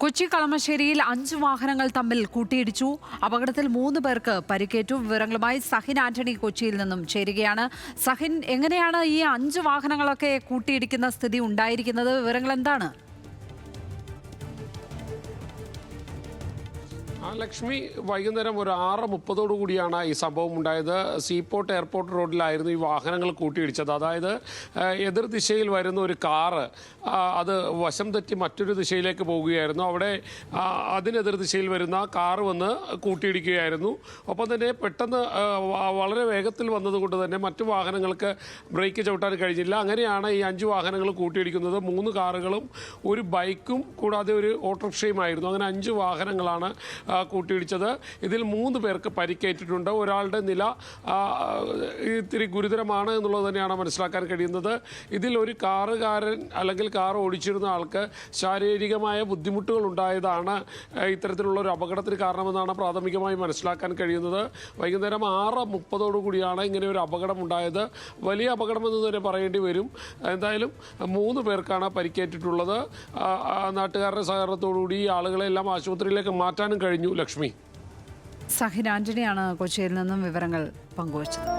കൊച്ചി കളമശ്ശേരിയിൽ 5 വാഹനങ്ങൾ തമ്മിൽ കൂട്ടിയിടിച്ചു. അപകടത്തിൽ 3 പേർക്ക് പരിക്കേറ്റു. വിവരങ്ങളുമായി സഹിൻ ആന്റണി കൊച്ചിയിൽ നിന്നും ചേരുകയാണ്. സഹിൻ, എങ്ങനെയാണ് ഈ 5 വാഹനങ്ങളൊക്കെ കൂട്ടിയിടിക്കുന്ന സ്ഥിതി ഉണ്ടായിരിക്കുന്നത്? വിവരങ്ങൾ എന്താണ്? ലക്ഷ്മി, വൈകുന്നേരം ഒരു 6:30 കൂടിയാണ് ഈ സംഭവം ഉണ്ടായത്. സീപോർട്ട് എയർപോർട്ട് റോഡിലായിരുന്നു ഈ വാഹനങ്ങൾ കൂട്ടിയിടിച്ചത്. അതായത് എതിർ ദിശയിൽ വരുന്ന ഒരു കാറ് അത് വശം തെറ്റി മറ്റൊരു ദിശയിലേക്ക് പോവുകയായിരുന്നു. അവിടെ അതിനെതിർ ദിശയിൽ വരുന്ന കാറ് വന്ന് കൂട്ടിയിടിക്കുകയായിരുന്നു. ഒപ്പം തന്നെ പെട്ടെന്ന് വളരെ വേഗത്തിൽ വന്നതുകൊണ്ട് തന്നെ മറ്റു വാഹനങ്ങൾക്ക് ബ്രേക്ക് ചവിട്ടാൻ കഴിഞ്ഞില്ല. അങ്ങനെയാണ് ഈ 5 വാഹനങ്ങൾ കൂട്ടിയിടിക്കുന്നത്. 3 കാറുകളും ഒരു ബൈക്കും കൂടാതെ ഒരു ഓട്ടോറിക്ഷയുമായിരുന്നു. അങ്ങനെ 5 വാഹനങ്ങളാണ് കൂട്ടിയിടിച്ചത്. ഇതിൽ 3 പേർക്ക് പരിക്കേറ്റിട്ടുണ്ട്. ഒരാളുടെ നില ഇത്തിരി ഗുരുതരമാണ് എന്നുള്ളത് തന്നെയാണ് മനസ്സിലാക്കാൻ കഴിയുന്നത്. ഇതിൽ ഒരു കാറുകാരൻ അല്ലെങ്കിൽ കാർ ഓടിച്ചിരുന്ന ആൾക്ക് ശാരീരികമായ ബുദ്ധിമുട്ടുകൾ ഉണ്ടായതാണ് ഇത്തരത്തിലുള്ള ഒരു അപകടത്തിന് കാരണമെന്നാണ് പ്രാഥമികമായി മനസ്സിലാക്കാൻ കഴിയുന്നത്. വൈകുന്നേരം 6:30 കൂടിയാണ് ഇങ്ങനെ ഒരു അപകടം ഉണ്ടായത്. വലിയ അപകടമെന്ന് തന്നെ പറയേണ്ടി വരും. എന്തായാലും 3 പേർക്കാണ് പരിക്കേറ്റിട്ടുള്ളത്. നാട്ടുകാരുടെ സഹകരണത്തോടുകൂടി ഈ ആളുകളെല്ലാം ആശുപത്രിയിലേക്ക് മാറ്റാനും കഴിഞ്ഞു. ലക്ഷ്മി, സഹിൻ ആന്റണിയാണ് കൊച്ചിയിൽ നിന്നും വിവരങ്ങൾ പങ്കുവച്ചത്.